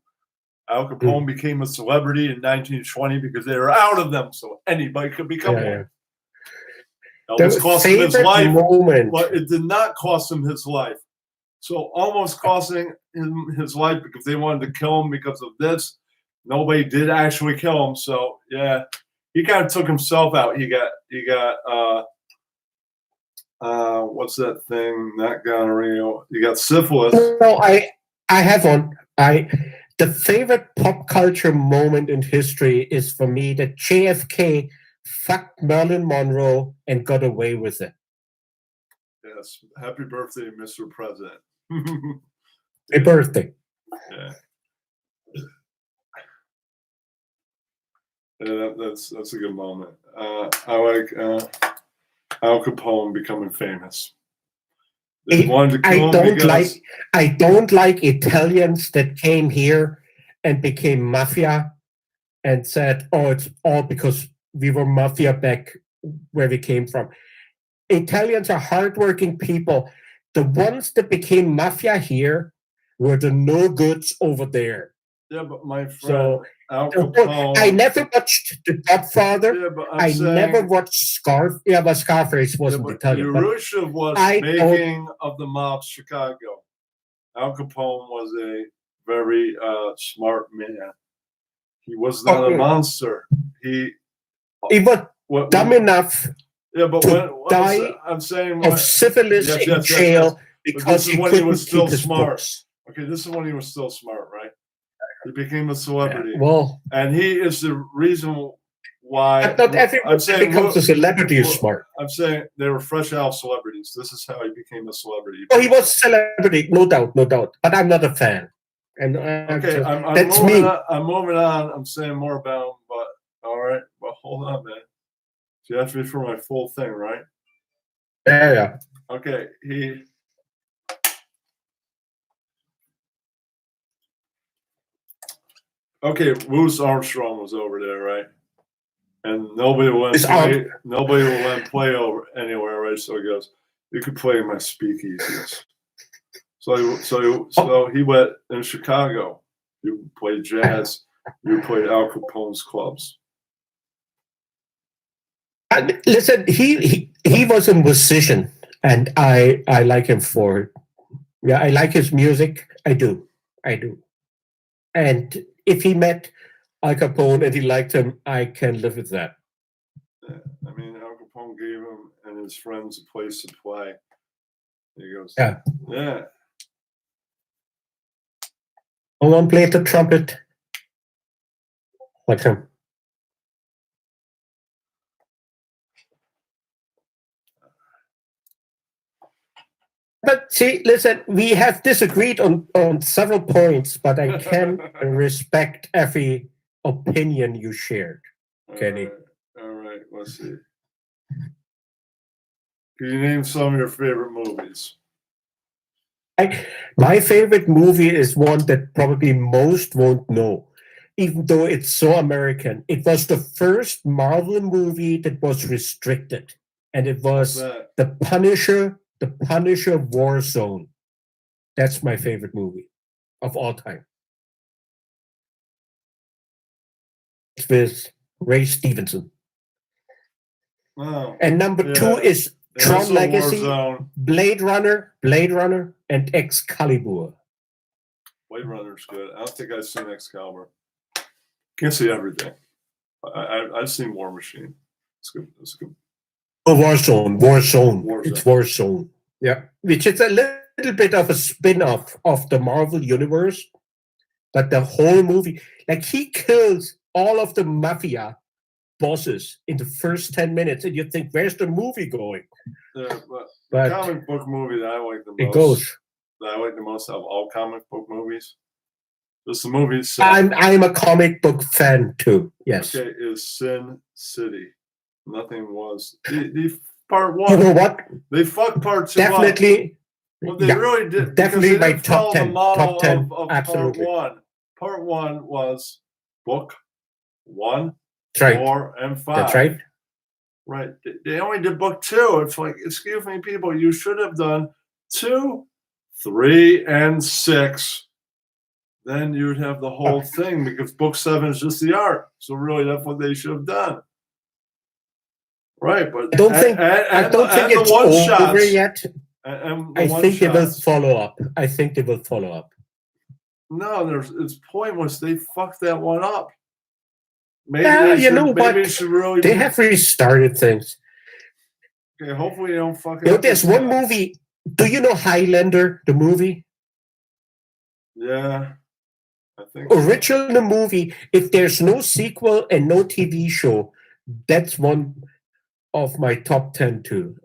Al Capone became a celebrity in 1920 because they were out of them, so anybody could become one. Yeah. Almost cost him his life. Moment. But it did not cost him his life. So almost costing him his life because they wanted to kill him because of this. Nobody did actually kill him. So yeah, he kind of took himself out. He got what's that thing? Not gonorrhea. He got syphilis. No, I have one. The favorite pop culture moment in history is for me that JFK fucked Marilyn Monroe and got away with it. Yes. Happy birthday, Mr. President. Happy birthday. Yeah. Yeah, that's a good moment. I like Al Capone becoming famous. They wanted to kill him because I don't like Italians that came here and became mafia and said, "Oh, it's all because we were mafia back where we came from." Italians are hardworking people. The ones that became mafia here were the no goods over there. Yeah, but my friend So, Al Capone. I never watched The Godfather. Yeah, but I never watched Scarface wasn't Italian. You but really should have watched Making of the Mob Chicago. Al Capone was a very smart man. He was not a monster. He was dumb enough yeah, but to die I'm saying of syphilis in jail because he couldn't keep his books. Okay, this is when he was still smart, right? He became a celebrity. Yeah, well, and he is the reason why. Not everyone becomes a celebrity is smart. I'm saying they were fresh out celebrities. This is how he became a celebrity. Oh, he was a celebrity, no doubt. But I'm not a fan. And okay, that's me. I'm moving on. I'm saying more about him, but all right. Well, hold on, man. So you have to be for my full thing, right? Yeah. Okay, Okay, Louis Armstrong was over there, right? And nobody will let him play over anywhere, right? So he goes, "You can play in my speakeasies." So he went in Chicago. You played jazz. You played Al Capone's clubs. Listen, he was a musician, and I like him for it. Yeah, I like his music. I do. And if he met Al Capone and he liked him, I can live with that. Yeah, I mean, Al Capone gave him and his friends a place to play. He goes, yeah. No one played the trumpet like him. But see, listen, we have disagreed on several points, but I can respect every opinion you shared, Kenny. All right, let's see. Can you name some of your favorite movies? My favorite movie is one that probably most won't know, even though it's so American. It was the first Marvel movie that was restricted, and it was The Punisher. The Punisher Warzone. That's my favorite movie of all time. It's with Ray Stevenson. Oh, and number 2 is Tron Legacy, Blade Runner, and Excalibur. Blade Runner's good. I don't think I've seen Excalibur. Can't see everything. I've seen War Machine. It's good. Oh, Warzone. It's Warzone. Yeah, which is a little bit of a spin-off of the Marvel Universe, but the whole movie, like he kills all of the mafia bosses in the first 10 minutes, and you think, where's the movie going? Yeah, but the comic book movie that I like the most. That I like the most out of all comic book movies. Just the movies. I'm a comic book fan too. Yes. Okay, is Sin City. Nothing was the part 1. You know what? They fucked part 2 definitely. Well, they really did. Definitely my top 10. Top 10. Of absolutely. Part 1 was book 1, right. 4, and 5. That's right. Right. They only did book 2. It's like, excuse me, people, you should have done 2, 3, and 6. then you'd have the whole thing because book 7 is just the art. So really, that's what they should have done. Right, but I don't think it's over yet. I think they will follow up. No, it's pointless. They fucked that one up. Maybe they have restarted things. Okay, hopefully they don't fuck it up. There's one movie. Do you know Highlander, the movie? Yeah, I think original movie. If there's no sequel and no TV show, that's one of my top 10 too.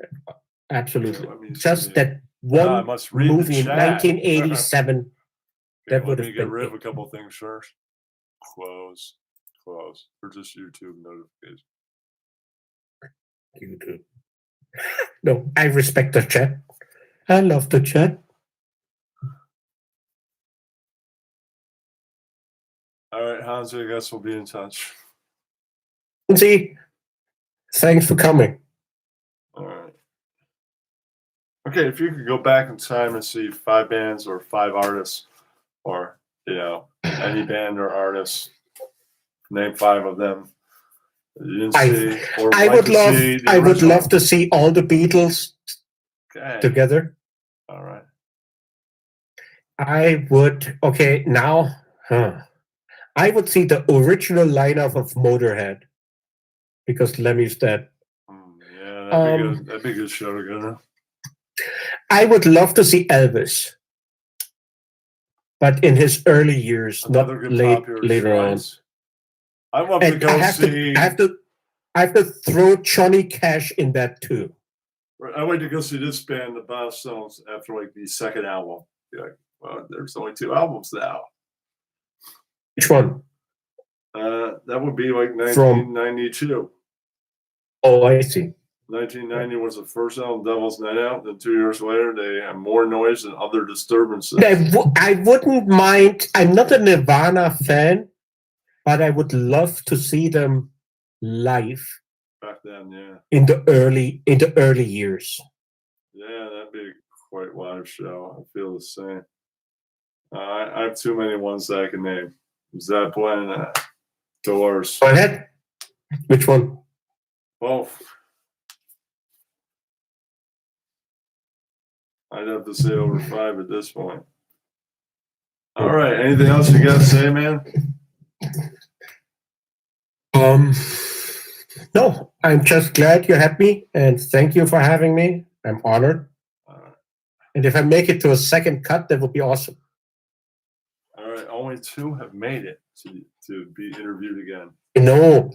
Absolutely. Just that one movie in 1987. That would have been. Get rid of a couple things first. Close. Or just YouTube notifications. YouTube. No, I respect the chat. I love the chat. All right, Hansi, I guess we'll be in touch. Hansi, thanks for coming. All right. Okay, if you could go back in time and see 5 bands or 5 artists, or any band or artist, name 5 of them. You didn't see, or I would love to see all the Beatles together. All right. I would. Okay, now, I would see the original lineup of Motorhead because Lemmy's dead. Yeah, that'd be a good show to go to. I would love to see Elvis, but in his early years, not later on. I want to go see. I have to throw Johnny Cash in that too. I went to go see this band, the Bob Stones, after like the second album. Be like, well, there's only 2 albums now. Which one? That would be like 1992. Oh, I see. 1990 was the first album, Devil's Night Out. Then 2 years later, they had more noise and other disturbances. I wouldn't mind. I'm not a Nirvana fan, but I would love to see them live. Back then, yeah. In the early years. Yeah, that'd be quite a live show. I feel the same. I have too many ones that I can name. Zeppelin, Doors. Go ahead. Which one? Both. I'd have to say over 5 at this point. All right. Anything else you got to say, man? No. I'm just glad you had me, and thank you for having me. I'm honored. And if I make it to a second cut, that would be awesome. All right. Only 2 have made it to be interviewed again. No,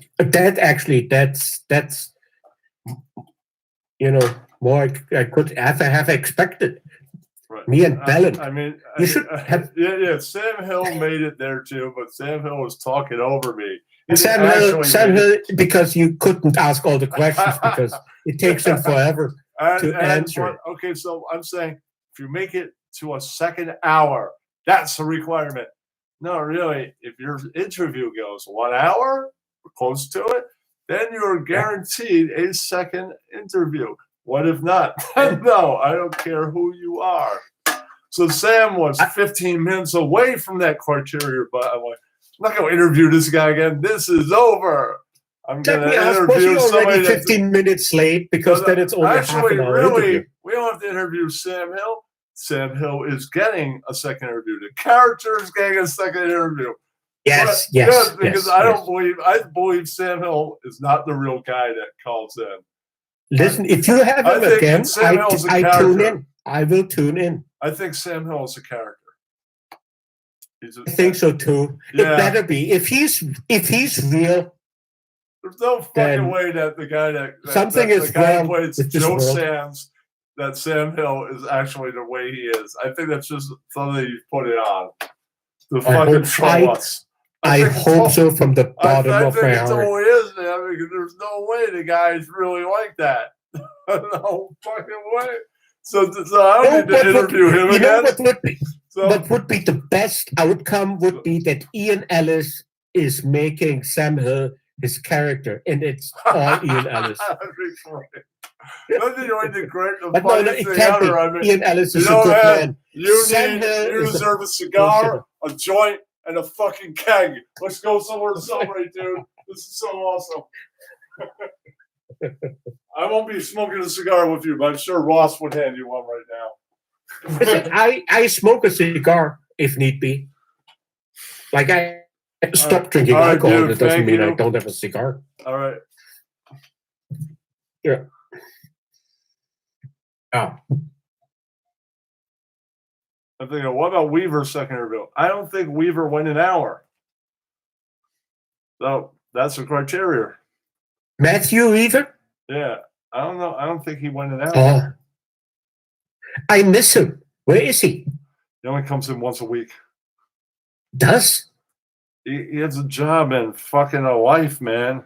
that's more I could have expected. Right. Me and Bellin. I mean, you should have. Yeah. Sam Hill made it there too, but Sam Hill was talking over me. Sam Hill, because you couldn't ask all the questions because it takes him forever to answer. Okay, so I'm saying if you make it to a second hour, that's a requirement. No, really, if your interview goes 1 hour or close to it, then you're guaranteed a second interview. What if not? No, I don't care who you are. So Sam was 15 minutes away from that criteria, but I'm like, I'm not going to interview this guy again. This is over. I'm going to interview somebody. 15 minutes late because then it's only half an hour. Really, we don't have to interview Sam Hill. Sam Hill is getting a second interview. The character is getting a second interview. Yes. Because I believe Sam Hill is not the real guy that calls in. Listen, if you have him again, I tune in. I will tune in. I think Sam Hill is a character. I think so too. Yeah. It better be. If he's real, there's no fucking way that the guy that something is wrong plays Joe Sands, that Sam Hill is actually the way he is. I think that's just something you put it on to fucking troll us. I hope so from the bottom of my heart. I think it is, man. Because there's no way the guy's really like that. No fucking way. So I don't need to interview him again. What would be the best outcome would be that Ian Ellis is making Sam Hill his character, and it's all Ian Ellis. Nothing you're the great, the But no, funniest it thing can't ever. I be. mean, Ian Ellis you is a know, good man, man. you Sam Hill you is a deserve a cigar, a joint, and a fucking keg. Let's go somewhere to celebrate, dude. This is so awesome. I won't be smoking a cigar with you, but I'm sure Ross would hand you one right now. Listen, I smoke a cigar if need be. Like I stop drinking All right, alcohol. dude, That doesn't thank mean I you. don't have a cigar. All right. Yeah. Oh. I'm thinking, what about Weaver's second interview? I don't think Weaver went an hour. So that's the criteria. Matthew Weaver? Yeah. I don't know. I don't think he went an hour. Oh. I miss him. Where is he? He only comes in once a week. Does? He has a job and fucking a wife, man.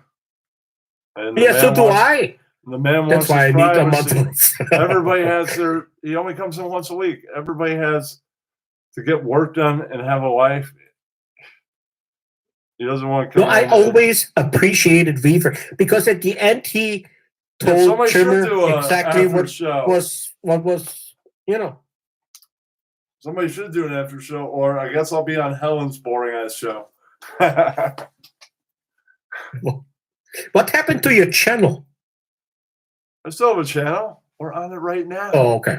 And the Yeah, so man do wants- I. The man That's wants why I his need a privacy. month. Everybody has their. He only comes in once a week. Everybody has to get work done and have a wife. He doesn't want to come. No, I in. always appreciated Weaver because at the end he Yeah, told somebody should Trimmer do a exactly after what show. was you know. Somebody should do an after show, or I guess I'll be on Helen's boring ass show. What happened to your channel? I still have a channel. We're on it right now. Oh, okay.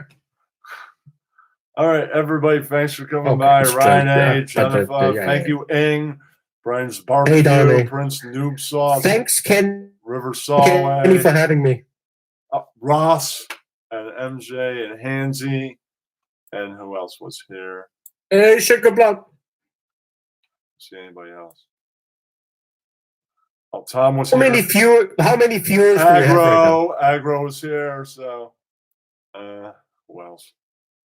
All right, everybody. Thanks for coming Okay, by. it's Ryan good, yeah, A, but Jennifer. yeah, Thank yeah. you, Ing. Brian's Barbecue. darling. Prince Noob Sauce. Thanks, Kenny, River for Solway. having me. Ross and MJ and Hansy. And who else was here? Hey, Sugar Blood. See anybody else? Oh, Tom was How here. many viewers do we have right now? Agro was here. So, who else?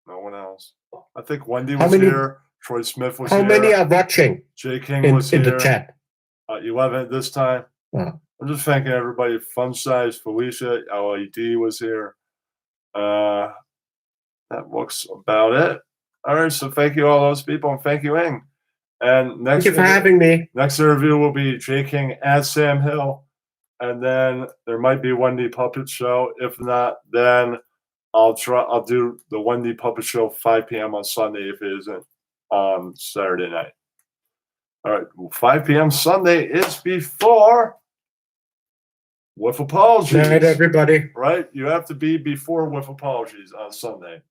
No one else. I think Wendy How was many- here. Troy Smith was How here. many are watching Jay King in was here. the chat? 11 at this time. Wow. I'm just thanking everybody. Fun Size, Felicia, LED was here. That looks about it. All right, so thank you all those people, and thank you, Ing. And next, Thank you for having me. next interview will be Jay King at Sam Hill, and then there might be Wendy Puppet Show. If not, then I'll do the Wendy Puppet Show 5 p.m. on Sunday if it isn't on Saturday night. All right, 5 p.m. Sunday is before With Apologies. Good night, everybody. Right? You have to be before With Apologies on Sunday.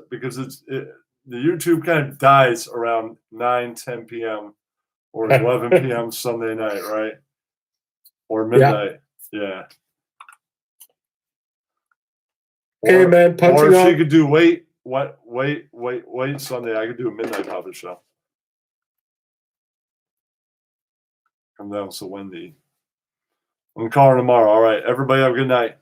Because the YouTube kind of dies around 9, 10 p.m. or 11 p.m. Sunday night, right? Or midnight. Yeah. Okay, man, Or punching if she out. could do wait Sunday, I could do a midnight puppet show. Come down to Wendy. I'm calling tomorrow. All right. Everybody have a good night.